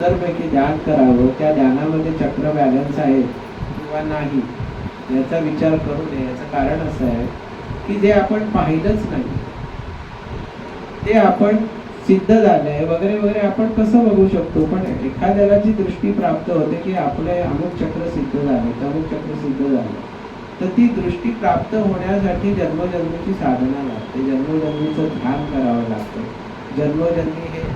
पैकी ध्यान करावं, त्या ध्यानामध्ये चक्र बॅलन्स आहे किंवा नाही याचा विचार करू नये. याचं कारण असं आहे की जे आपण पाहिलंच नाही ते आपण सिद्ध झालंय वगैरे वगैरे आपण कसं बघू शकतो. पण एखाद्याला जी दृष्टी प्राप्त होते की आपले अमुक चक्र सिद्ध झाले, अमुक चक्र सिद्ध झाले, तर ती दृष्टी प्राप्त होण्यासाठी जन्मोजन्मीची साधना लागते, जन्मोजन्मीचं ध्यान करावं लागतं, जन्मोजन्मी हे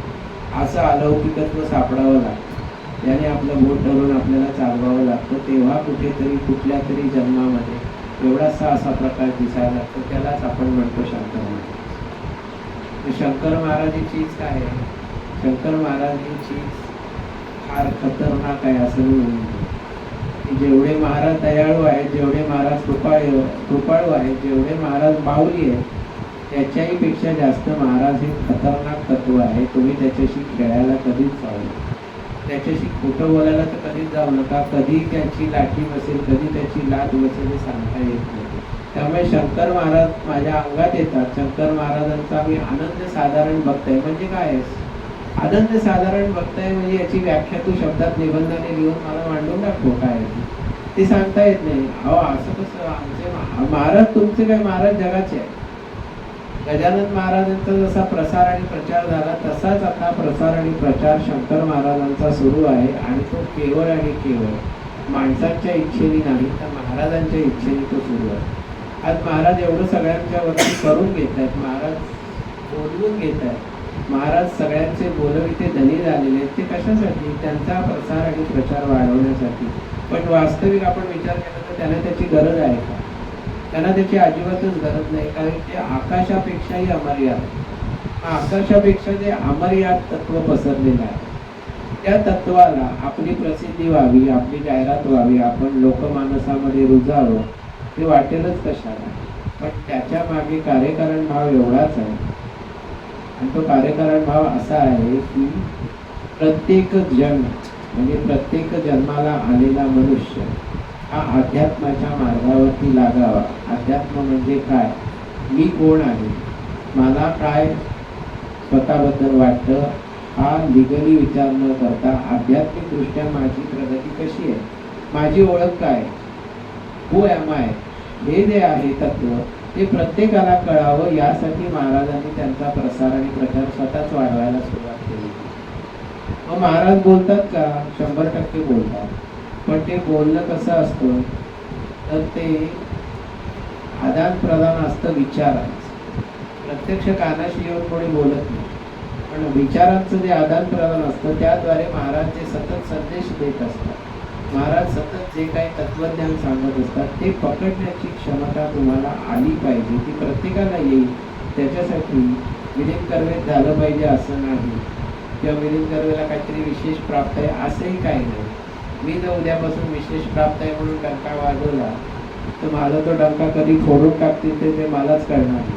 असं अलौकिकत्व सापडावं लागतं, याने आपलं बोट धरून आपल्याला चालवावं लागतं. तेव्हा कुठेतरी कुठल्या तरी जन्मामध्ये एवढासा असा प्रकार दिसायला लागतो, त्यालाच आपण म्हणतो शंकर महाराज. शंकर महाराज ही चीज काय आहे? शंकर महाराज ही चीज फार खतरनाक आहे असं मी म्हणतो. जेवढे महाराज दयाळू आहेत, जेवढे महाराज कृपाळू आहेत, जेवढे महाराज बाहुली आहेत, त्याच्याही पेक्षा जास्त महाराज हे खतरनाक तत्व आहे. तुम्ही त्याच्याशी खेळायला कधीच जाऊ नका, त्याच्याशी खोटं बोलायला तर कधीच जाऊ नका. कधी त्याची लाठी बसेल, कधी त्याची लाट बसेल हे सांगता येत नाही. त्यामुळे शंकर महाराज माझ्या अंगात येतात. शंकर महाराजांचा मी आनंद साधारण बघताय म्हणजे काय? आनंद साधारण बघताय म्हणजे याची व्याख्या तू शब्दात निबंधाने लिहून मला मांडून दाखव काय ते सांगता येत नाही. अहो असं कसं? आमचे महाराज तुमचे काय? महाराज जगाचे आहे. गजानन महाराजांचा जसा प्रसार आणि प्रचार झाला तसाच आता प्रसार आणि प्रचार शंकर महाराजांचा सुरू आहे. आणि तो केवळ आणि केवळ माणसांच्या इच्छेने नाही तर महाराजांच्या इच्छेने तो सुरू आहे. आज महाराज एवढं सगळ्यांच्या वरती करून घेत आहेत, महाराज बोलवून घेत आहेत, महाराज सगळ्यांचे बोलविते धनी झालेले आहेत. ते कशासाठी? त्यांचा प्रसार आणि प्रचार वाढवण्यासाठी. पण वास्तविक आपण विचार केला तर त्यांना त्याची गरज आहे का? त्यांना त्याची अजिबातच गरज नाही. कारण ते आकाशापेक्षाही अमर्याद आहे. आकाशापेक्षा जे अमर्याद तत्व पसरलेलं आहे, त्या तत्वाला आपली प्रसिद्धी व्हावी, आपली जाहिरात व्हावी, आपण लोकमानसामध्ये रुजावं ते वाटेलच कशाला. पण त्याच्या मागे कार्यकारण भाव एवढाच आहे. आणि तो कार्यकारण भाव असा आहे की प्रत्येक जन्म म्हणजे प्रत्येक जन्माला आलेला मनुष्य हा अध्यात्माच्या मार्गावरती लागावा. अध्यात्म म्हणजे काय? मी कोण आहे, मला काय स्वतःबद्दल वाटतं, हा लिगली विचार न करता आध्यात्मिकदृष्ट्या माझी प्रगती कशी आहे, माझी ओळख काय, हू एम आय, हे जे आहे तत्व ते प्रत्येकाला कळावं. यासाठी महाराजांनी त्यांचा प्रसार आणि प्रचार स्वतःच वाढवायला सुरुवात केली. मग महाराज बोलतात का? 100% बोलतात. पण ते बोलणं कसं असतं तर ते आदान प्रदान असतं विचारांचं. प्रत्यक्ष कानाशी येऊन कोणी बोलत नाही, पण विचारांचं जे आदान प्रदान असतं त्याद्वारे महाराज जे सतत संदेश देत असतात, महाराज सतत जे काही तत्वज्ञान सांगत असतात ते पकडण्याची क्षमता तुम्हाला आली पाहिजे. ती प्रत्येकाला येईल. त्याच्यासाठी मिलिंद कर्वेत झालं पाहिजे असं नाही, किंवा मिलिंद कर्वेला काहीतरी विशेष प्राप्त आहे असंही काही नाही. मी जर उद्यापासून विशेष प्राप्त आहे म्हणून डंका वाजवला तर मला तो डंका कधी फोडून टाकतील ते मलाच कळणार नाही.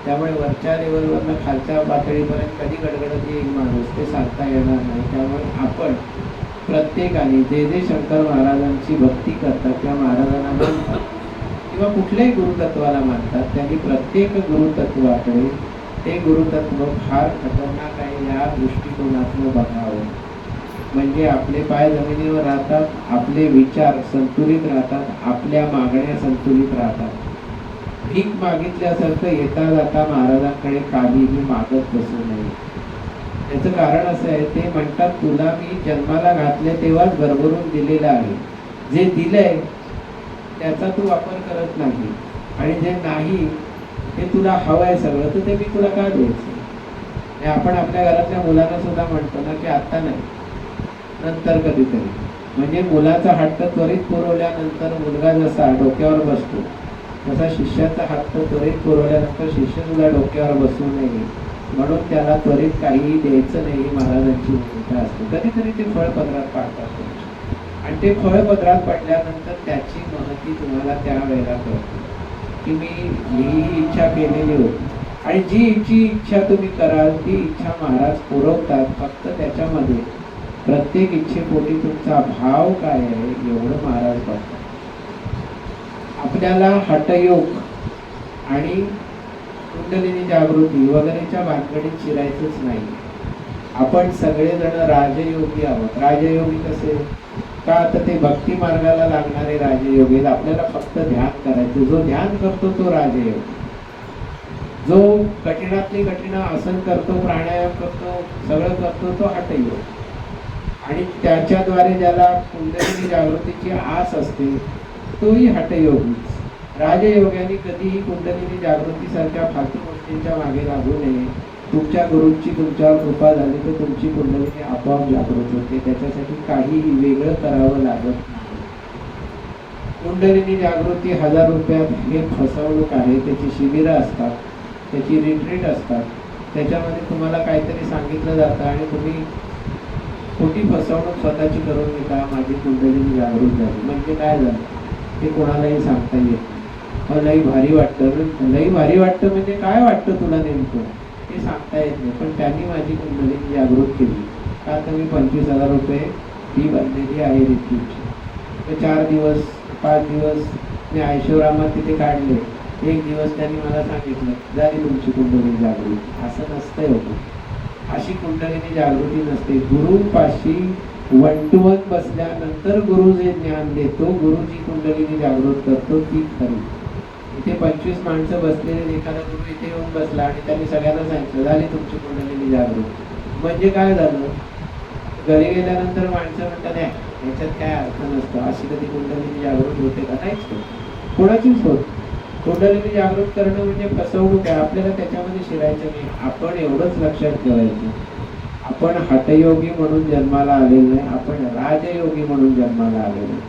त्यामुळे वरच्या लेवलवरनं खालच्या पातळीपर्यंत कधी गडगडत येईल माणूस ते सांगता येणार नाही. त्यामुळे आपण प्रत्येकाने जे जे शंकर महाराजांची भक्ती करतात, त्या महाराजांना मानतात किंवा कुठल्याही गुरुतत्वाला मानतात, त्यांनी प्रत्येक गुरुतत्वाकडे ते गुरुतत्व फार खतरनाक आहे या दृष्टिकोनातून बघावं. म्हणजे आपले पाय जमिनीवर राहतात, आपले विचार संतुलित राहतात, आपल्या मागण्या संतुलित राहतात. भीक मागितल्यासारखं येता जाता महाराजांकडे काहीही मागत बसू नये. याचं कारण असं आहे, ते म्हणतात तुला मी जन्माला घातले तेव्हाच भरभरून दिलेलं आहे. जे दिलंय त्याचा तू वापर करत नाही, आणि जे नाही ते तुला हवं आहे सगळं, तर ते मी तुला का द्यायचं? आपण आपल्या घरातल्या मुलांना सुद्धा म्हणतो ना की आत्ता नाही, नंतर कधीतरी. म्हणजे मुलाचा हट्ट त्वरित पुरवल्यानंतर मुलगा जसा डोक्यावर बसतो तसा शिष्याचा हट्ट त्वरित पुरवल्यानंतर शिष्य सुद्धा डोक्यावर बसू नये, म्हणून त्याला त्वरित काहीही द्यायचं नाही ही महाराजांची भूमिका असते. कधीतरी ते फळपदरात पाडतात आणि ते फळपदरात पडल्यानंतर त्याची महती तुम्हाला त्या वेळेला कळते की मी ही इच्छा केलेली होती. आणि जी इच्छा तुम्ही कराल ती इच्छा महाराज पुरवतात. फक्त त्याच्यामध्ये प्रत्येक इच्छेपोटी तुमचा भाव काय आहे एवढं महाराज बघतात. आपल्याला हठयोग आणि कुंडलिनी जागृती वगैरेच्या भानगडीत शिरायचंच नाही. आपण सगळेजण राजयोगी आहोत. राजयोगी कसे का, तर ते भक्ती मार्गाला लागणारे राजयोगी आहेत. आपल्याला फक्त ध्यान करायचं. जो ध्यान करतो तो राजयोगी. जो कठीणातली कठीण आसन करतो, प्राणायाम करतो, सगळं करतो तो हठयोग. आणि त्याच्याद्वारे ज्याला कुंडलिनी जागृतीची आस असते तोही हठयोगी. राजयोग्याने कधीही कुंडलिनी जागृतीसारख्या फालतू गोष्टींच्या मागे लागू नये. तुमच्या गुरूंची तुमच्यावर कृपा झाली तर तुमची कुंडलिनी आपोआप जागृत होते. त्याच्यासाठी काहीही वेगळं करावं लागत नाही. कुंडलिनी जागृती 1000 रुपयात हे फसवणूक आहे. त्याची शिबिरं असतात, त्याची रिट्रीट असतात, त्याच्यामध्ये तुम्हाला काहीतरी सांगितलं जातं आणि तुम्ही खोटी फसवणूक स्वतःची करून घेता. माझी कुंडलिनी जागृत झाली म्हणजे काय झालं ते कोणालाही सांगता येत नाही. लई भारी वाटतं. लई भारी वाटतं म्हणजे काय वाटतं तुला नेमकं ते सांगता येत नाही. पण त्यांनी माझी कुंडलिनी जागृत केली का, तर मी 25,000 रुपये फी भरलेली आहे रिट्रीटची. तर 4 दिवस 5 दिवस मी ऐशोरामात तिथे काढले. एक दिवस त्यांनी मला सांगितलं झाली तुमची कुंडलिनी जागृत. असं नसतंय होतं. अशी कुंडलिनी जागृती नसते. गुरुपाशी 1 to 1 बसल्यानंतर गुरु जे ज्ञान देतो, गुरु जी कुंडलिनी जागृत करतो ती खरी. इथे 25 माणसं बसलेले, एखादा गुरु इथे येऊन बसला आणि त्यांनी सगळ्यांना सांगितलं झाली तुमची कुंडलिनी जागृत. म्हणजे काय झालं, घरी गेल्यानंतर माणसं म्हणतात याच्यात काय अर्थ नसतो. अशी कधी कुंडलिनी जागृत होते का? नाहीच होत, कोणाचीच होत. कुंडलिनी जागृत करणं म्हणजे फसवणूक आहे. आपल्याला त्याच्यामध्ये शिरायचं नाही. आपण एवढंच लक्षात ठेवायचं, आपण हठयोगी म्हणून जन्माला आलेलो नाही, आपण राजयोगी म्हणून जन्माला आलेलो.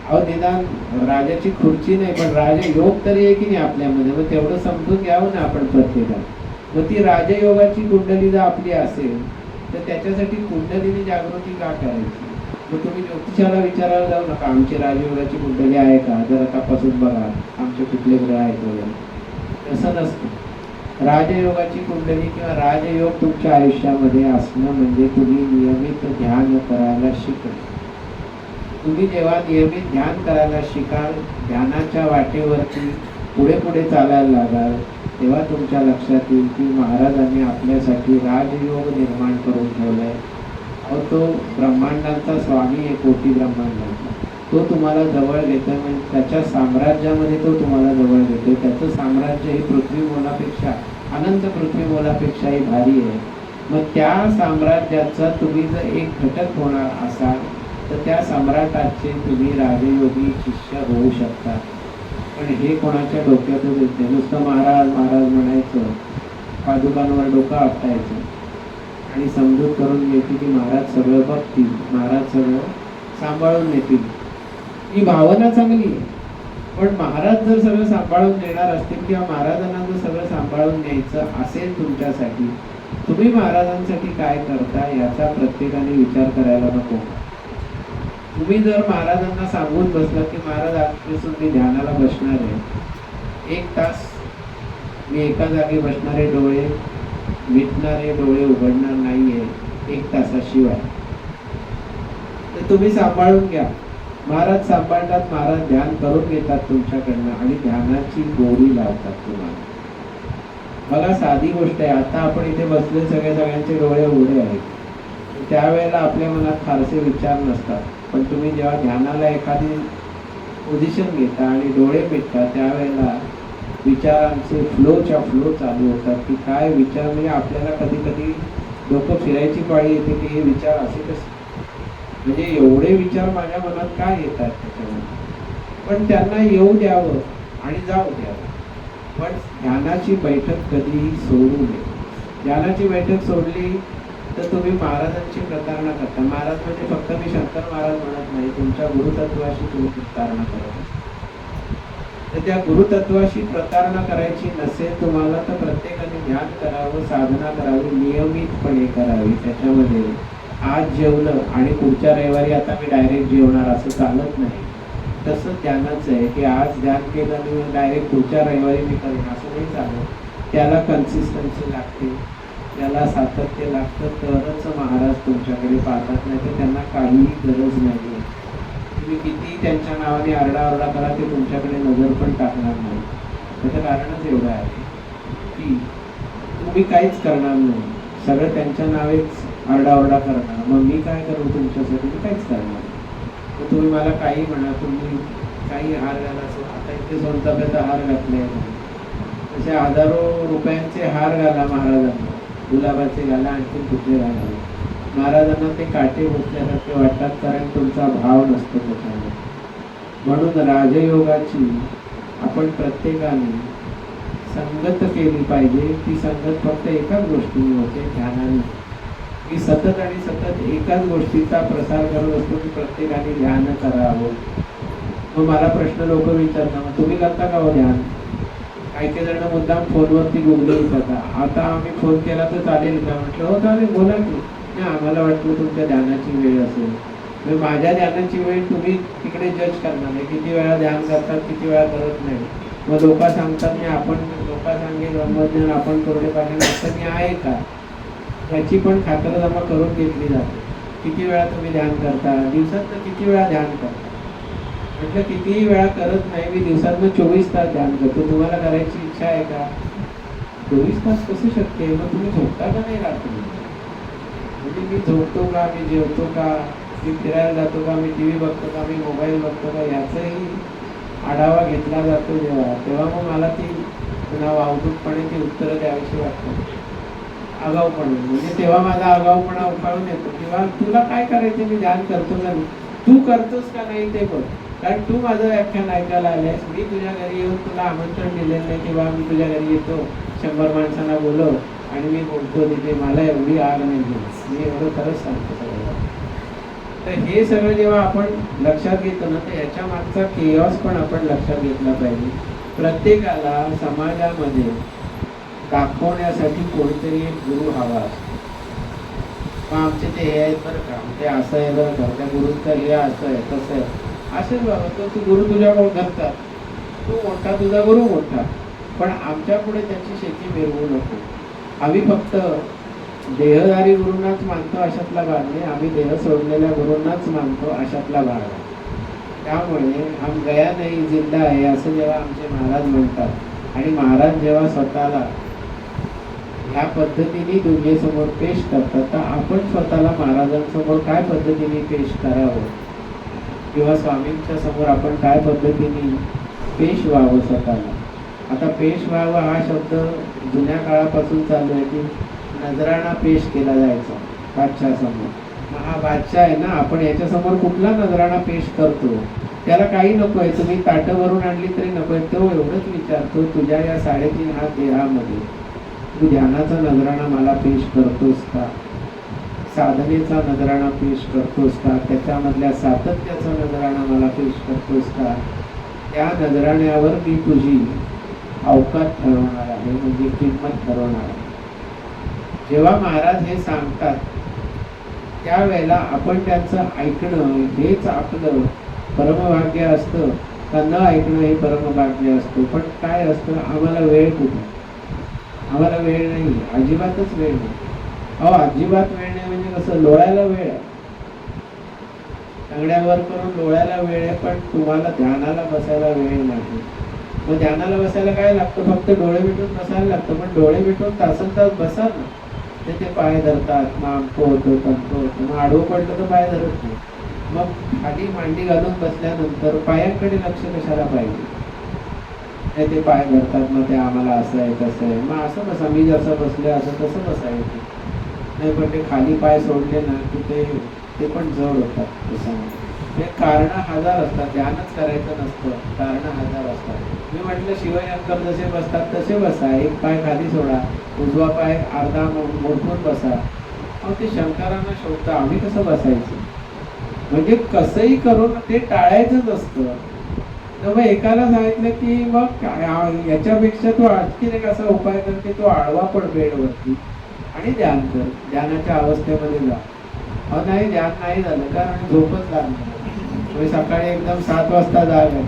अहो निदान राजाची खुर्ची नाही पण राजयोग तरी आहे की नाही आपल्यामध्ये. मग तेवढं समजून घ्यावं ना आपण प्रत्येकाला. मग ती राजयोगाची कुंडली जर आपली असेल तर त्याच्यासाठी कुंडलिनी जागृती का करायची? मग तुम्ही ज्योतिषाला विचारायला जाऊ नका आमची राजयोगाची कुंडली आहे का, जरा तपासून बघा आमचे कुठले ग्रह आहेत वगैरे. तसं नसतं. राजयोगाची कुंडली किंवा राजयोग तुमच्या आयुष्यामध्ये असणं म्हणजे तुम्ही नियमित ध्यान करायला शिकणं. तुम्ही जेव्हा नियमित ध्यान करायला शिकाल, ध्यानाच्या वाटेवरती पुढे पुढे चालायला लागाल, तेव्हा तुमच्या लक्षात येईल की महाराजांनी आपल्यासाठी राजयोग निर्माण करून ठेवलाय. अहो तो ब्रह्मांडांचा स्वामी आहे, कोटी ब्रह्मांडांचा. तो तुम्हाला जवळ घेतोय म्हणजे त्याच्या साम्राज्यामध्ये तो तुम्हाला जवळ घेतोय. त्याचं साम्राज्य हे पृथ्वी मोलापेक्षा, अनंत पृथ्वी मोलापेक्षाही भारी आहे. मग त्या साम्राज्याचा तुम्ही जर एक घटक होणार असाल तर त्या सम्राटाचे तुम्ही राजयोगी शिष्य होऊ शकता. पण हे कोणाच्या डोक्यातच येत नाही. नुसतं महाराज महाराज म्हणायचं, पादुकांवर डोकं आपटायचं आणि समजूत करून घ्यायची की महाराज सगळं बघतील, महाराज सगळं सांभाळून नेतील. ही भावना चांगली आहे. पण महाराज जर सगळं सांभाळून देणार असतील किंवा महाराजांना जर सगळं सांभाळून घ्यायचं असेल तुमच्यासाठी, तुम्ही महाराजांसाठी काय करता याचा प्रत्येकाने विचार करायला नको. तुम्ही जर महाराजांना सांगून बसला की महाराज आजपासून मी ध्यानाला बसणार आहे, 1 तास मी एका जागी बसणारे, डोळे मिटणारे, डोळे उघडणार नाहीये 1 तासाशिवाय, तर तुम्ही सांभाळून घ्या. महाराज सांभाळतात, महाराज ध्यान करून घेतात तुमच्याकडनं आणि ध्यानाची गोडी लावतात तुम्हाला. बघा साधी गोष्ट आहे. आता आपण इथे बसले सगळ्यांचे डोळे उघडे आहेत. त्यावेळेला आपल्या मनात फारसे विचार नसतात. पण तुम्ही जेव्हा ध्यानाला एखादी पोझिशन घेता आणि डोळे मिटता त्यावेळेला विचारांचे फ्लोच्या फ्लो चालू होतात की काय विचार, म्हणजे आपल्याला कधी कधी डोकं फिरायची पाळी येते की हे विचार असे कसे, म्हणजे एवढे विचार माझ्या मनात काय येतात त्याच्यामध्ये. पण त्यांना येऊ द्यावं आणि जाऊ द्यावं. पण ध्यानाची बैठक कधीही सोडू नये. ध्यानाची बैठक सोडली तर तुम्ही महाराजांची प्रतारणा करता. महाराज म्हणजे फक्त मी शंकर महाराज म्हणत नाही, तुमच्या गुरुतत्वाशी तुम्ही प्रतारणा करत. तर त्या गुरुतत्वाशी प्रतारणा करायची नसेल तुम्हाला तर प्रत्येकाने ध्यान करावं, साधना करावी, नियमितपणे करावी. त्याच्यामध्ये आज जेवलं आणि पुढच्या रविवारी आता मी डायरेक्ट जेवणार असं चालत नाही. तसं ध्यानाचं आहे की आज ध्यान केलं आणि डायरेक्ट पुढच्या रविवारी मी करेन असं नाही चालत. त्याला कन्सिस्टन्सी लागते, त्याला सातत्य लागतं, तरच महाराज तुमच्याकडे पाहतात. नाही तर त्यांना काहीही गरज नाही आहे. तुम्ही किती त्यांच्या नावाने आरडाओरडा करा ते तुमच्याकडे नजर पण टाकणार नाही. त्याचं कारणच एवढं आहे की तुम्ही काहीच करणार नाही. सगळं त्यांच्या नावेच आरडाओरडा करणार, मग मी काय करू तुमच्यासाठी? मी काहीच करणार. मग तुम्ही मला काही म्हणा, तुम्ही काही हार घाला. आता इथे सोनचाफ्याचा हार घातले, तसे हजारो रुपयांचे हार घाला महाराजांना, गुलाबाचे घाला, आणखी कुठले घाला. महाराजांना ते काटे बोचल्यासारखे वाटतात, कारण तुमचा भाव नसतो त्याच्यामध्ये. म्हणून राजयोगाची आपण प्रत्येकाने संगत केली पाहिजे. ती संगत फक्त एकाच गोष्टीने होते, ध्यानाने. मी सतत आणि सतत एकाच गोष्टीचा प्रसार करत असतो की प्रत्येकाने ध्यान करावं. मग मला प्रश्न लोक विचारतात, मग तुम्ही करता का हो ध्यान? काही काही जण मुद्दाम फोनवरती गुगल करतात, आता आम्ही फोन केला तर चालेल का? म्हटलं हो चालेल, बोला की. नाही, आम्हाला वाटतं तुमच्या ध्यानाची वेळ असेल. मग माझ्या ध्यानाची वेळ तुम्ही तिकडे जज करणार नाही, किती वेळा ध्यान करतात, किती वेळा करत नाही. मग लोक सांगतात नाही, आपण लोक सांगेल ब्रह्मज्ञान आपण करून पाहिजे, असं मी आहे का? याची पण खातरजमा करून घेतली जाते. किती वेळा तुम्ही ध्यान करता? दिवसातनं किती वेळा ध्यान करता? म्हटलं कितीही वेळा करत नाही, मी दिवसातनं 24 तास ध्यान करतो. तुम्हाला करायची इच्छा आहे का? 24 तास कसं शक्य आहे? मग तुम्ही झोपता का नाही रात्री? म्हणजे मी झोपतो का, मी जेवतो का, मी फिरायला जातो का, मी TV बघतो का, मी मोबाईल बघतो का, याचाही आढावा घेतला जातो जेव्हा, तेव्हा मग मला ती पुन्हा वावटूकपणे ती उत्तरं द्यावीशी वाटतात. आगाऊपणे, म्हणजे तेव्हा माझा आगाऊपणा उफाळून येतो. किंवा तुला काय करायचं, मी ध्यान करतो का नाही, तू करतोस का नाही ते बघ. कारण तू माझं व्याख्यान ऐकायला आल्यास, मी तुझ्या घरी येऊन तुला आमंत्रण दिलेलं नाही किंवा मी तुझ्या घरी येतो, 100 माणसांना बोलव आणि मी बोलतो तिथे, मला एवढी आग नाही घेत. मी एवढं खरंच सांगतो सगळं. तर हे सगळं जेव्हा आपण लक्षात घेतो ना, तर याच्या मागचा केऑस पण आपण लक्षात घेतला पाहिजे. प्रत्येकाला समाजामध्ये दाखवण्यासाठी कोणीतरी एक गुरु हवा असतो. मग आमचे ते हे आहेत बरं का, ते असं आहे बरं का, त्या गुरुचं हे असं आहे तसं आहे. असेच बाबा, तो गुरु तुझ्याकडून करतात, तू मोठा, तुझा गुरु मोठा, पण आमच्या पुढे त्याची शेती मिरवू नको. आम्ही फक्त देहधारी गुरूंनाच मानतो अशातला भाग नाही, आम्ही देह सोडलेल्या गुरूंनाच मानतो अशातला भाग आहे. त्यामुळे हम गया नाही जिंदा आहे असं जेव्हा आमचे महाराज म्हणतात, आणि महाराज जेव्हा स्वतःला ह्या पद्धतीने दुनियेसमोर पेश करतात, तर आपण स्वतःला महाराजांसमोर काय पद्धतीने पेश करावं, किंवा स्वामींच्या समोर आपण काय पद्धतीने पेश व्हावं स्वतःला. आता पेश व्हावं हा शब्द जुन्या काळापासून चालू आहे, की नजराणा पेश केला जायचा बादशाह समोर. मग हा बादशाह आहे ना, आपण याच्यासमोर कुठला नजराणा पेश करतो? त्याला काही नको आहे, तुम्ही ताटं भरून आणली तरी नको आहे. तो एवढंच विचारतो, तुझ्या या 3.5 हात देहामध्ये तू ध्यानाचा नजराणा मला पेश करतोस का? साधनेचा नजराणा पेश करतोस का? त्याच्यामधल्या सातत्याचा नजराणा मला पेश करतोस का? त्या नजराण्यावर मी तुझी अवकात ठरवणार आहे, म्हणजे किंमत ठरवणार आहे. जेव्हा महाराज हे सांगतात त्यावेळेला आपण त्यांचं ऐकणं हेच आपलं परमभाग्य असतं का न ऐकणं हे परमभाग्य असतं. पण काय असतं, आम्हाला वेळ कुठे, आम्हाला वेळ नाही, अजिबातच वेळ नाही. अहो अजिबात वेळ नाही म्हणजे कसं, लोळायला वेळ आहे, तंगड्यावर करून लोळायला वेळ आहे, पण तुम्हाला ध्यानाला बसायला वेळ नाही. मग ध्यानाला बसायला काय लागतं, फक्त डोळे मिटून बसायला लागतं. पण डोळे मिटून तासन तास बसा ना, ते पाय धरतात, मग आमकं होतं तमकं होतं, मग आडवं पडलं तर पाय धरत नाही. मग खाली मांडी घालून बसल्यानंतर पायांकडे लक्ष कशाला पाहिजे? ते पाय धरतात, मग ते आम्हाला असं आहे तसं आहे, मग असं बसा, मी जसं बसले असं तसं बसायचं नाही. पण ते खाली पाय सोडले ना की ते पण जड होतात. त्याच्यामध्ये कारणं हजार असतात, ध्यानच करायचं नसतं, कारणं हजार असतात. मी म्हटलं शिवशंकर जसे बसतात तसे बसा, एक पाय खाली सोडा, उजवा पाय अर्धा मोडून बसा. मग ते शंकरांना शोधता आम्ही कसं बसायचं, म्हणजे कसंही करून ते टाळायचंच असतं. तर मग एकाला सांगितलं की मग याच्यापेक्षा तो आणखीन एक असा उपाय कर की तो आडवा पण बेडवरती आणि ध्यान कर, ध्यानाच्या अवस्थेमध्ये जा. नाही ध्यान नाही झालं कारण झोपच लागली, सकाळी एकदम 7 वाजता जाग आहे,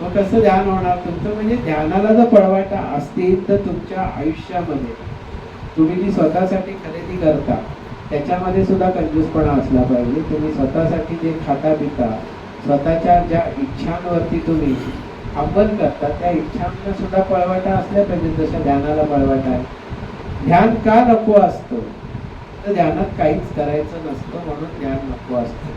मग कसं ध्यान होणार तुमचं? म्हणजे ध्यानाला जर पळवाटा असतील तर तुमच्या आयुष्यामध्ये तुम्ही जी स्वतःसाठी खरेदी करता त्याच्यामध्ये सुद्धा कंजूसपणा असला पाहिजे. तुम्ही स्वतःसाठी जे खाता पिता, स्वतःच्या ज्या इच्छांवरती तुम्ही अंमल करता त्या इच्छांना सुद्धा पळवाटा असल्या पाहिजे, जशा ध्यानाला पळवाटा आहे. ध्यान का नको असतं? तर ध्यानात काहीच करायचं नसतं, म्हणून ध्यान नको असतं.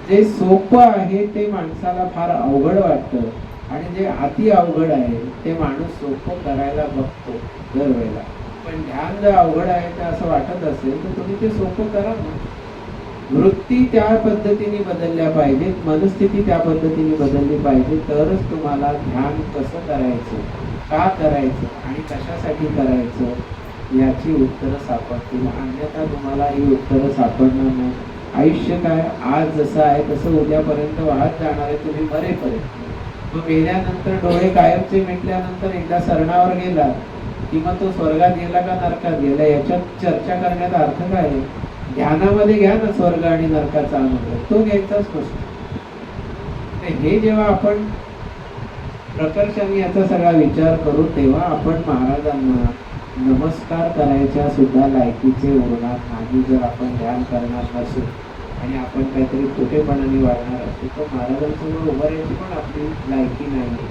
जे सोपं आहे ते माणसाला फार अवघड वाटतं, आणि जे अति अवघड आहे ते माणूस सोपं करायला बघतो दरवेळेला. पण ध्यान जर अवघड आहे तर असं वाटत असेल तर तुम्ही ते सोपं करा ना. वृत्ती त्या पद्धतीने बदलल्या पाहिजेत, मनस्थिती त्या पद्धतीने बदलली पाहिजे, तरच तुम्हाला ध्यान कसं करायचं, का करायचं आणि कशासाठी करायचं याची उत्तरं सापडतील. अन्यथा तुम्हाला ही उत्तरं सापडणार नाही. आयुष्य काय, आज जसं आहे तसं उद्यापर्यंत वाहत जाणार आहे, तुम्ही मरेपर्यंत. मग मेल्यानंतर डोळे कायमचे मिटल्यानंतर एकदा सरणावर गेला की मग तो स्वर्गात गेला का नरकात गेला याच्यात चर्चा करण्यात अर्थ काय आहे? ध्यानामध्ये घ्या ना स्वर्ग आणि नरकाचा अनुभव, तो घ्यायचाच नसतो. हे जेव्हा आपण प्रकर्षाने याचा सगळा विचार करू तेव्हा आपण महाराजांना नमस्कार करायच्या सुद्धा लायकीचे उरणार नाही. जर आपण ध्यान करणार नसू आणि आपण काहीतरी खोटेपणाने वागणार असू तर महाराजांसमोर उभं राहायची पण आपली लायकी नाही.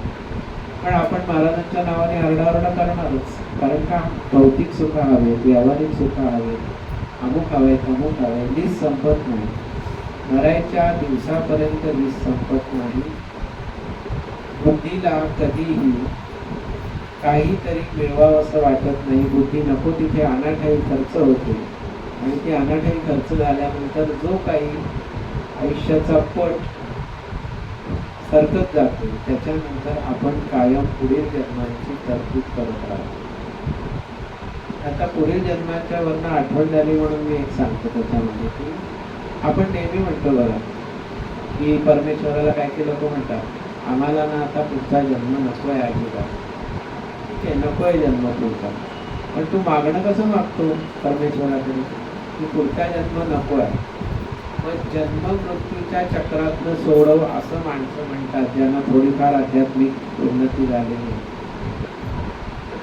पण आपण महाराजांच्या नावाने आरडाओरडा करणारच. कारण का, भौतिक सुख हवेत, व्यावहारिक सुख हवेत, अमुक हवेत, अमुक हवे, लीस संपत नाही. मरायच्या दिवसापर्यंत लीस संपत नाही. बुद्धीला कधीही काहीतरी मिळवावं असं वाटत नाही. बुद्धी नको तिथे अनाठाई खर्च होते, आणि ती अनाठाई खर्च झाल्यानंतर जो काही आयुष्याचा पट सरकत जातो त्याच्यानंतर आपण कायम पुढील जन्मांची तरतूद करत राहतो. आता पुढील जन्माच्या वरनं आठवण झाली म्हणून मी एक सांगतो त्याच्यामध्ये की आपण नेहमी म्हणतो बघा की परमेश्वराला काय की लोक म्हणतात आम्हाला ना आता पुढचा जन्म नको आहे अजिबात. ठीक आहे, नको आहे जन्म पुढचा, पण तू मागणं कसं मागतो परमेश्वराकडे की पुढचा जन्म नको आहे. मग जन्म मृत्यूच्या चक्रातनं सोडव असं माणसं म्हणतात ज्यांना थोडीफार आध्यात्मिक उन्नती झालेली.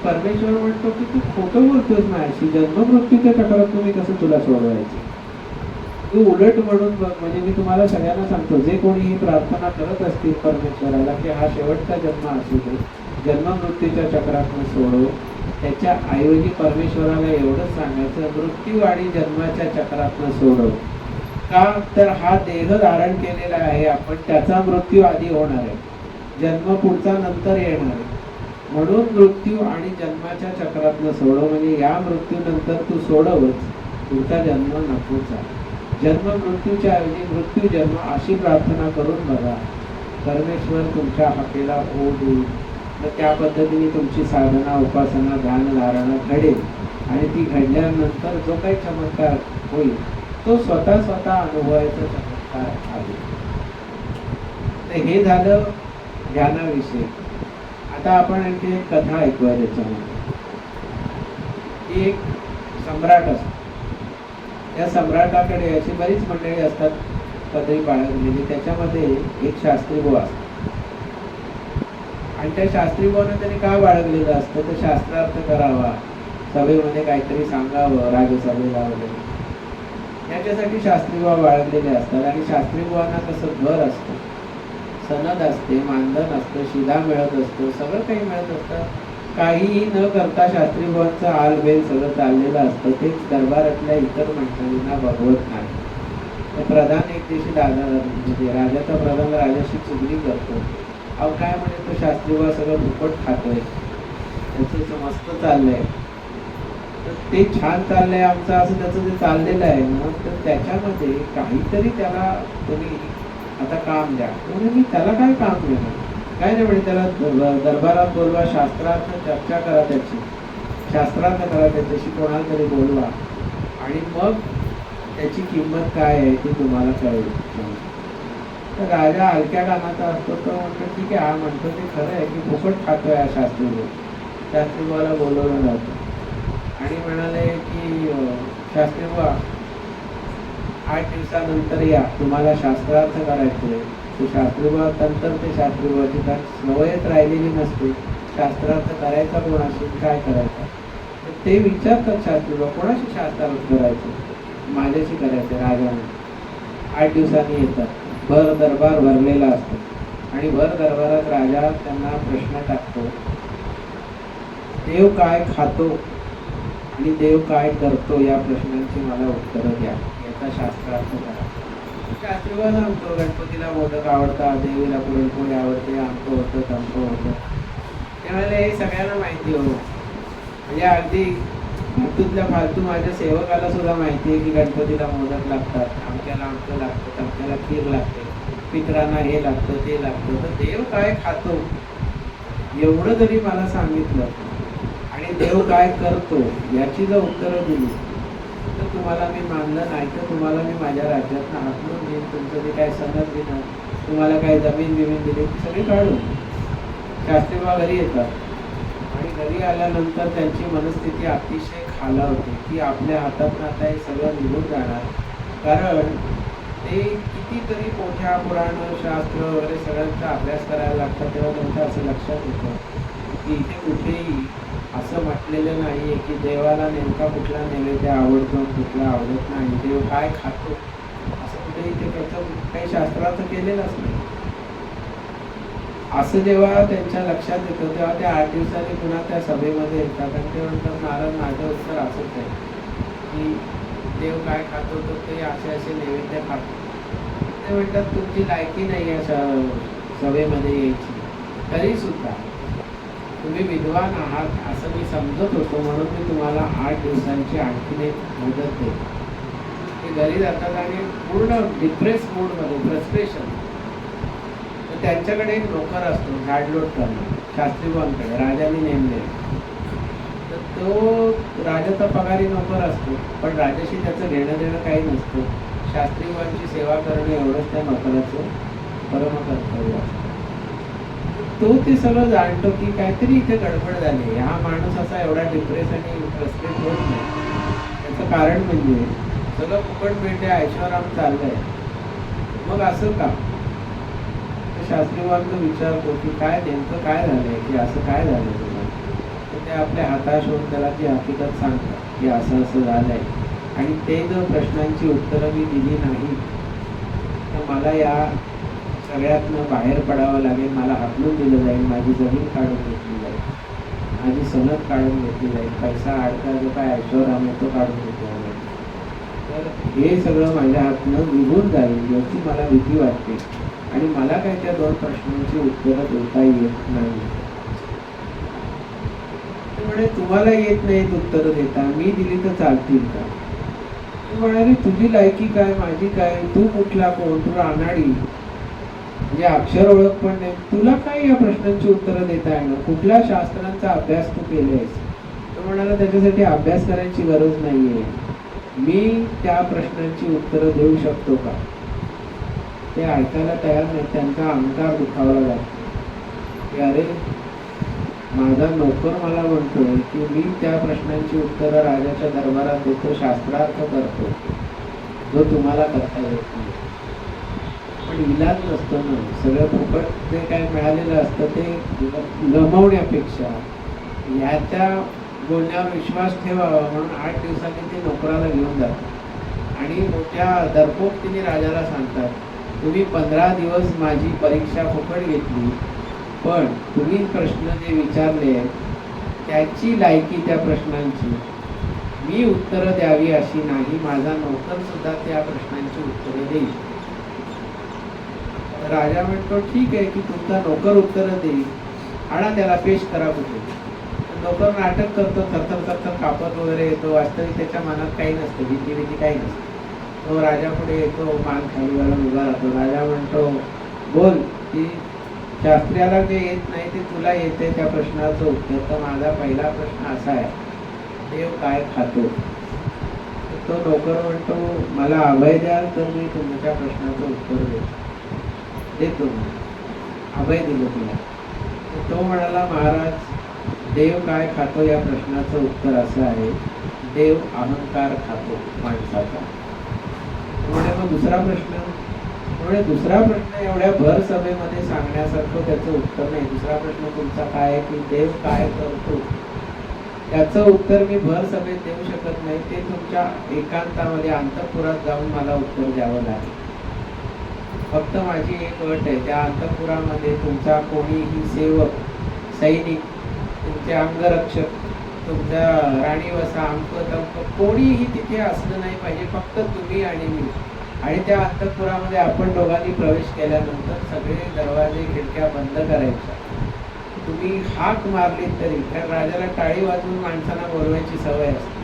परमेश्वर म्हणतो की तू खोटं बोलतोस माझ्याशी, जन्म मृत्यूच्या चक्रात मी कसं तुला सोडवायचं. तू उलट म्हणून बघ. म्हणजे मी तुम्हाला सगळ्यांना सांगतो, जे कोणी ही प्रार्थना करत असतील परमेश्वराला की हा शेवटचा जन्म असू दे, जन्म मृत्यूच्या चक्रातनं सोडव, त्याच्या ऐवजी परमेश्वराला एवढंच सांगायचं मृत्यू आणि जन्माच्या चक्रातनं सोडव. का तर हा देह धारण केलेला आहे आपण, त्याचा मृत्यू आधी होणार आहे, जन्म पुढचा नंतर येणार आहे. म्हणून मृत्यू आणि जन्माच्या चक्रातनं सोडव. म्हणजे या मृत्यूनंतर तू सोडवच, पुढचा जन्म नकोच आहे. जन्म मृत्यूच्या ऐवजी मृत्यू जन्म अशी प्रार्थना करून बघा, परमेश्वर तुमच्या हाकेला ओ देईल. तर त्या पद्धतीने तुमची साधना, उपासना, ध्यान, धारणा घडेल, आणि ती घडल्यानंतर जो काही चमत्कार होईल तो स्वतः अनुभवायचा चमत्कार आहे. तर हे झालं ध्यानाविषयी. आता आपण आणखी एक कथा ऐकूया त्याच्यामध्ये. एक सम्राट असतो, त्या सम्राटाकडे अशी बरीच मंडळी असतात पदवी बाळगलेली. त्याच्यामध्ये एक शास्त्री बुवा असतो, आणि त्या शास्त्री बुवानं त्यांनी काय बाळगलेलं असतं तर शास्त्रार्थ करावा, सभेमध्ये काहीतरी सांगावं, राजसभेला वगैरे, याच्यासाठी शास्त्री बुवा बाळगलेले असतात. आणि शास्त्री बुवांना कसं घर असतं, सनद असते, मानधन असतं, शिधा मिळत असतो, सगळं काही मिळत असतं. काहीही न करता शास्त्री बुवांचं आलबेल सगळं चाललेलं असतं. तेच दरबारातल्या इतर मंडळींना बघवत नाही. तर प्रधान एक दिवशी म्हणजे राजाचा प्रधान राजाशी चुगली करतो. अहो काय म्हणे, तो शास्त्री बुवा सगळं फुकट खातोय, त्याचं मस्त चाललंय, तर ते छान चाललंय आमचं, असं त्याचं जे चाललेलं आहे ना, तर त्याच्यामध्ये काहीतरी त्याला तुम्ही आता काम द्या. म्हणजे मी त्याला काय काम देणार, काय नाही म्हणे, त्याला दरबारात बोलवा, शास्त्रार्थ चर्चा करा, त्याची शास्त्रार्थ करा, त्याच्याशी कोणाला तरी बोलवा, आणि मग त्याची किंमत काय आहे ती तुम्हाला कळेल. तर राजा हलक्या कानाचा असतो, तो म्हणतो ठीक आहे, हा म्हणतो ते खरं आहे की फुकट खातोय हा शास्त्री. शास्त्री बुवाला बोलवलं जातं आणि म्हणाले की शास्त्री बुवा 8 दिवसानंतर या, तुम्हाला शास्त्रार्थ करायचे. ते शास्त्री बुवा नंतर ते शास्त्री बुवाची काय सवयच राहिलेली नसते, शास्त्रार्थ करायचा कोणाशी, काय करायचा. तर ते विचारतात शास्त्री बुवा, कोणाशी शास्त्रार्थ करायचं, माझ्याशी करायचं. राजाने 8 दिवसांनी येतात, भर दरबार भरलेला असतो, आणि भर दरबारात राजा त्यांना प्रश्न टाकतो, देव काय खातो आणि देव काय करतो या प्रश्नांची मला उत्तरं द्या, याचा शास्त्रार्थ करा. शास्त्रीय सांगतो गणपतीला मोदक आवडतात, देवीला पुरणपोळी आवडते, आमचं होतं तमकं होतं. त्यावेळेला हे सगळ्यांना माहिती हो, म्हणजे अगदी फालतूतल्या फालतू माझ्या सेवकाला सुद्धा माहिती आहे की गणपतीला मोदक लागतात, आमच्याला आमचं लागतं, आमच्याला खीर लागते, पितरांना हे लागतं ते लागतं. तर देव काय खातो एवढं जरी मला सांगितलं आणि देव काय करतो याची जर उत्तरं दिली तर तुम्हाला मी मानलं नाही, तर तुम्हाला मी माझ्या राज्यातनं हाकलून देईन. तुमचं जे काय सनद दिलं, तुम्हाला काय जमीन बिमीन दिली ती सगळी काढून. शास्त्री बाबा घरी येतात आणि घरी आल्यानंतर त्यांची मनस्थिती अतिशय खालावते की आपल्या हातातनं आता हे सगळं निघून जाणार. कारण ते कितीतरी मोठ्या पुराण शास्त्र वगैरे सगळ्यांचा अभ्यास करायला लागतात, तेव्हा त्यांचं असं लक्षात येतं की इथे कुठेही असं म्हटलेलं नाही आहे की देवाला नेमका कुठला नैवेद्य आवडतो कुठला आवडत नाही, देव काय खातो असं कुठेही ते त्याचं काही शास्त्रार्थ केलेलंच नाही. असं जेव्हा त्यांच्या लक्षात येतं तेव्हा ते 8 दिवसांनी पुन्हा त्या सभेमध्ये येतात आणि ते म्हणतात, महाराज माझं उत्तर असंच आहे की देव काय खातो तर ते असे नैवेद्य खातो. ते म्हणतात तुमची लायकी नाही आहे सभेमध्ये यायची, तरीसुद्धा तुम्ही विद्वान आहात असं मी समजत होतो, म्हणून मी तुम्हाला 8 दिवसांची आणखीन एक मुदत देतो. ते घरी जातात आणि पूर्ण डिप्रेस मूडमध्ये, फ्रस्ट्रेशन. तर त्यांच्याकडे एक नोकर असतो झाडलोट करणं, शास्त्रीबांकडे राजाने नेमले. तर तो राजाचा पगारी नोकर असतो, पण राजाशी त्याचं घेणं देणं काही नसतं. शास्त्रीबांची सेवा करणं एवढंच त्या नोकराचं परमकर्तव्य असतं. तो ते सगळं जाणतो की काहीतरी इथे गडबड झाली, हा माणूस असा एवढा डिप्रेस आणि फ्रस्ट्रेट होत नाही. त्याचं कारण म्हणजे सगळं फुकट भेटे ऐश्वराम चाललंय, मग असं का? शास्त्रीबांचा विचारतो की काय नेमकं काय झालंय, की असं काय झालं तुला. तर ते आपल्या हाताश होऊन त्याला ती हकीकत सांगतात की असं असं झालंय. आणि ते जर प्रश्नांची उत्तरं मी दिली नाही तर मला या सगळ्यातनं बाहेर पडावं लागेल, मला हाकलून दिलं जाईल, माझी जमीन काढून घेतली जाईल, माझी सनद काढून घेतली जाईल, पैसा अडका जो काय ऐश्वर्याम तो काढून घेतला जाईल. तर हे सगळं माझ्या हातनं निघून जाईल याची मला भीती वाटते आणि मला काय त्या 2 प्रश्नांची उत्तरं देता येत नाही. त्यामुळे तुम्हाला येत नाहीत उत्तरं देता, मी दिली तर चालतील का? म्हणाले तुझी लायकी काय, माझी काय, तू कुठला कोण, तू रानाडी म्हणजे अक्षर ओळख पण नाही, तुला काय या प्रश्नांची उत्तरं देता येणार, कुठल्या शास्त्रांचा अभ्यास तू केलेस? तो म्हणाला त्याच्यासाठी अभ्यास करायची गरज नाहीये, मी त्या प्रश्नांची उत्तरं देऊ शकतो का? ते ऐकायला तयार नाही, त्यांचा अहंकार दुखावला जातो की अरे माझा नोकर मला म्हणतोय की मी त्या प्रश्नांची उत्तरं राजाच्या दरबारात देतो, शास्त्रार्थ करतो, जो तुम्हाला करता येत नाही. पण इलाज नसतो ना, सगळं फुकट जे काय मिळालेलं असतं ते गमावण्यापेक्षा ह्याच्या बोलण्यावर विश्वास ठेवावा म्हणून 8 दिवसांनी ते नोकराला घेऊन जातात आणि मोठ्या दरपोक्तीने राजाला सांगतात, तुम्ही 15 दिवस माझी परीक्षा फुकट घेतली, पण तुम्ही प्रश्न जे विचारले त्याची लायकी त्या प्रश्नांची मी उत्तरं द्यावी अशी नाही, माझा नोकर सुद्धा त्या प्रश्नांची उत्तरं देईल. राजा म्हणतो ठीक आहे की तुमचा नोकर उत्तरं देईल, आणा त्याला पेश करा कुठे. नोकर नाटक करतो, थरथर थरथर कापत वगैरे येतो, वास्तविक त्याच्या मनात काही नसतं, भीती काही नसतं. तो राजा पुढे येतो, मान खाली घालून उभा राहतो. राजा म्हणतो बोल की शास्त्र्याला जे येत नाही ते तुला येते त्या प्रश्नाचं उत्तर. तर माझा पहिला प्रश्न असा आहे, देव काय खातो? तो नोकर म्हणतो मला अभय द्याल तर मी तुमच्या प्रश्नाचं उत्तर देतो. अभय दिलं तुला. तो म्हणाला महाराज देव काय खातो या प्रश्नाचं उत्तर असं आहे, देव अहंकार खातो माणसाचा. त्यामुळे मग दुसरा प्रश्न एवढ्या भर सभेमध्ये सांगण्यासारखं त्याचं उत्तर नाही. दुसरा प्रश्न तुमचा काय आहे की देव काय करतो, त्याचं उत्तर मी भर सभेत देऊ शकत नाही, ते तुमच्या एकांतामध्ये अंतःपुरात जाऊन मला उत्तर द्यावं लागेल. फक्त माझी एक अट आहे, त्या अंतःपुरामध्ये तुमचा कोणीही सेवक, सैनिक, तुमचे अंगरक्षक तुमच्या राणी वसा अमकं तमकं कोणीही तिथे असलं नाही पाहिजे, फक्त तुम्ही आणि मी. आणि त्या अंतःपुरामध्ये आपण दोघांनी प्रवेश केल्यानंतर सगळे दरवाजे खिडक्या बंद करायच्या. तुम्ही हाक मारली तरी, कारण राजाला टाळी वाजवून माणसांना बोलवायची सवय असते,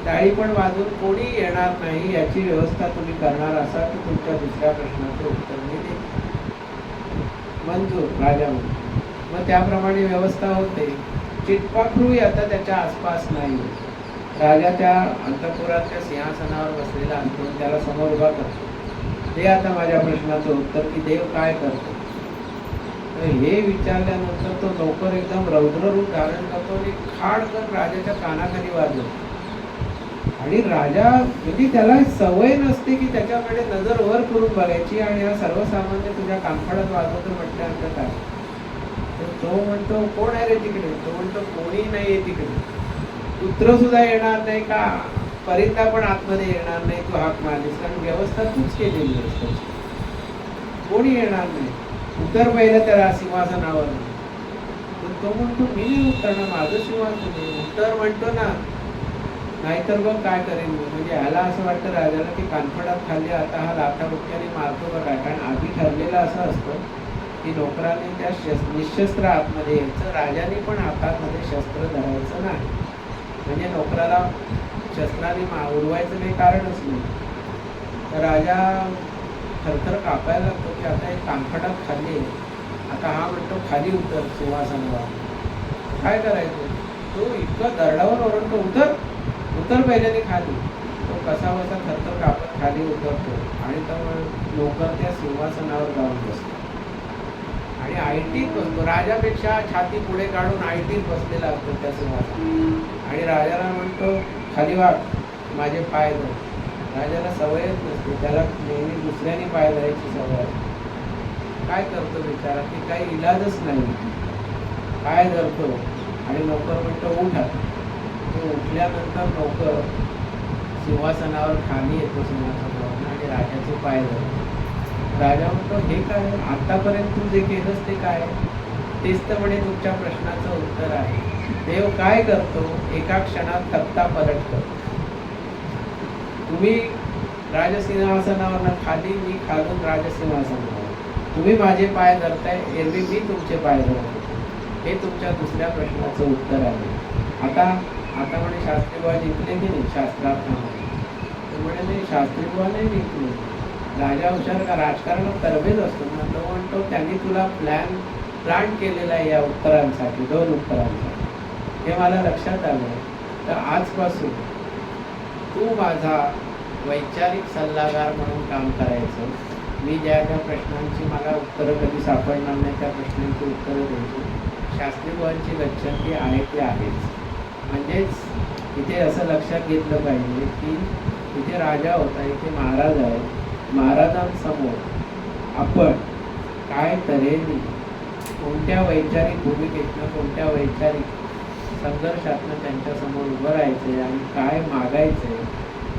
टाळी पण वाजवून कोणी येणार नाही याची व्यवस्था तुम्ही करणार असाल तर तुमच्या दुसऱ्या प्रश्नाचं उत्तर मी देईन. मंजूर राजा म्हणतो. मग त्याप्रमाणे व्यवस्था होते. चिटपाखरूही आता त्याच्या आसपास नाही. राजा त्या अंतःपुरातल्या सिंहासनावर बसलेला असतो, त्याला समोर उभा करतो. ते आता माझ्या प्रश्नाचं उत्तर की देव काय करतो. तर हे विचारल्यानंतर तो नोकर एकदम रौद्र रूप धारण करतो आणि खाडकन राजाच्या कानाखाली वाजवतो. आणि राजा म्हणजे त्याला सवय नसते की त्याच्याकडे नजर वर करून बघायची, आणि हा सर्वसामान्य तुझ्या कानफडात वाजवतो म्हटल्यानंतर काय. तर तो म्हणतो कोण आहे रे तिकडे. तो म्हणतो कोणी नाही आहे तिकडे. पुत्र सुद्धा येणार नाही का, परिंदा पण आतमध्ये येणार नाही तू हाक मारलीस, कारण व्यवस्था तूच केलेली असते. कोणी येणार नाही. उतर पहिलं त्या सिंहासनावर. तर तो म्हणतो मी नाही उतरणार, माझं सिंहासन आहे. उतर म्हणतो ना, नाहीतर बघ काय करेन मी. म्हणजे ह्याला असं वाटतं राजाला की कानफडात खाल्ली, आता हा लाथाबुक्क्याने मारतो का काय. कारण आधी ठरलेलं असं असतं की नोकराने त्या निशस्त्र आतमध्ये यायचं, राजाने पण हातामध्ये शस्त्र धरायचं नाही. म्हणजे नोकराला शस्त्राने उडवायचं काही कारणच नाही. तर राजा थरथर कापायला लागतो की आता एक कानफडात खाल्ली, आता हा म्हणतो खाली उतर सिंहासनावर. काय करायचं. तो इतका दरडावर ओरडतो उतर उतर पहिल्याने खाली. तो कसा बसा थरथर कापत खाली उतरतो आणि तो नोकर त्या सिंहासनावर जाऊन बसतो आणि आयटीत बसतो. राजापेक्षा छाती पुढे काढून आयटीत बसलेला असतो त्या सिंहासनावर. आणि राजाला म्हणतो खाली वाग, माझे पाय धर. राजाला सवयच नसते, त्याला नेहमी दुसऱ्याने पाय धरायची सवय असते. काय करतो बिचारा की काही इलाजच नाही, पाय धरतो आणि नोकर म्हणतो उठा. तो उठल्यानंतर नोकर सिंहासनावर खाली येतो सिंहासनावर आणि राजाचे पाय धरतो. राजा म्हणतो हे काय, आतापर्यंत तू जे केलंस ते काय. तेच तर म्हणे तुमच्या प्रश्नाचं उत्तर आहे. देव काय करतो, एका क्षणात तख्ता पलट करतो. तुम्ही राजसिंहासनावर खाली, मी खालून राजसिंहासनावर. तुम्ही माझे पाय धरताय, एरवी मी तुमचे पाय धरतो. हे तुमच्या दुसऱ्या प्रश्नाचं उत्तर आहे. आता म्हणे शास्त्री बुवा जिंकले की नाही शास्त्रार्थामध्ये. तर म्हणे नाही शास्त्री बुवा नाही जिंकले. राजा हुशार का, राजकारणात तरबेज असतो ना. तो म्हणतो त्यांनी तुला प्लॅन केलेला आहे या उत्तरांसाठी, 2 उत्तरांसाठी. हे मला लक्षात आलं. तर आजपासून तू माझा वैचारिक सल्लागार म्हणून काम करायचं. मी ज्या ज्या प्रश्नांची मला उत्तरं कधी सापडणार नाही त्या प्रश्नांची उत्तरं द्यायची. शास्त्री बुवांची गच्छंती आहे ते आहेच. म्हणजेच इथे असं लक्षात घेतलं पाहिजे की इथे राजा होता, इथे महाराज आहे. महाराजांसमोर आपण काय तऱ्हेने, कोणत्या वैचारिक भूमिकेतनं, कोणत्या वैचारिक संघर्षातनं त्यांच्यासमोर उभं राहायचं आणि काय मागायचं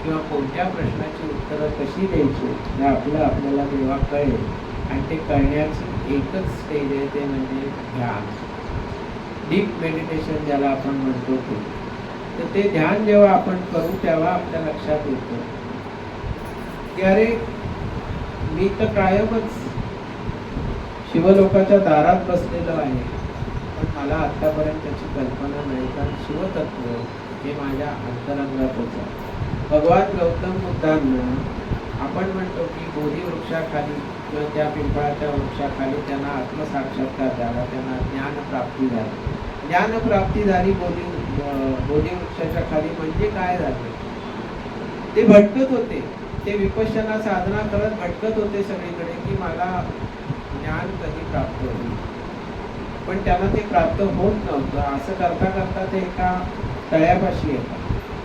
किंवा कोणत्या प्रश्नाची उत्तरं कशी द्यायची हे आपल्याला जेव्हा कळेल. आणि ते कळण्याची एकच स्टेज आहे, ते म्हणजे ध्यान, डीप मेडिटेशन ज्याला आपण म्हणतो ते. तर ते ध्यान जेव्हा आपण करू तेव्हा आपल्या लक्षात येतं की अरे मी तर कायमच शिवलोकाच्या दारात बसलेलो आहे, पण मला आत्तापर्यंत त्याची कल्पना नाही. कारण शिवतत्व हे माझ्या अंतरंगातच आहे. भगवान गौतम बुद्धांना आपण म्हणतो की बोधी वृक्षाखाली किंवा त्या पिंपळाच्या वृक्षाखाली त्यांना आत्मसाक्षात्कार झाला, त्यांना ज्ञानप्राप्ती झाली. ज्ञानप्राप्ती झाली बोधी वृक्षाच्या खाली. म्हणजे काय झालं, ते भटकत होते, ते विपश्यना साधना करत भटकत होते सगळीकडे की मला ज्ञान कधी प्राप्त होईल. पण त्यांना ते प्राप्त होत नव्हतं. असं करता करता ते एका तळ्यापाशी येतात.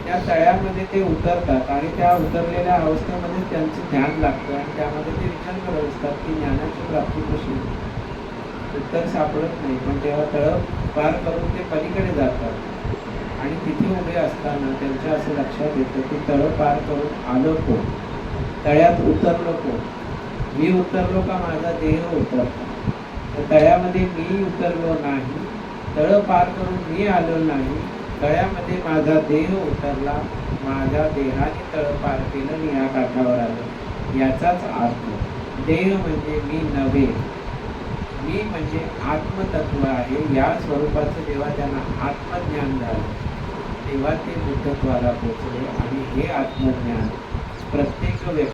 त्या तळ्यामध्ये ते उतरतात आणि त्या उतरलेल्या अवस्थेमध्ये त्यांचं ध्यान लागतं आणि त्यामध्ये ते विचार करत असतात की ज्ञानाची प्राप्ती कशी. उत्तर सापडत नाही. पण तेव्हा तळ पार करून ते पलीकडे जातात आणि तिथे उभे असताना त्यांच्या असं लक्षात येतं की तळ पार करून आलं कोण, तळ्यात उतरलो कोण. मी उतरलो का माझा देह उतरला. तर तळ्यामध्ये मी उतरलो नाही, तळ पार करून मी आलो नाही, तळ्यामध्ये माझा देह उतरला, माझ्या देहाने तळ पार केलं आणि या काठावर आलं. याचाच अर्थ देह म्हणजे मी नव्हे, मी म्हणजे आत्मतत्व आहे. या स्वरूपाचं जेव्हा त्यांना आत्मज्ञान झालं तेव्हा ते बुद्धत्वाला पोचले. आणि हे आत्मज्ञान प्रत्येक व्यक्ती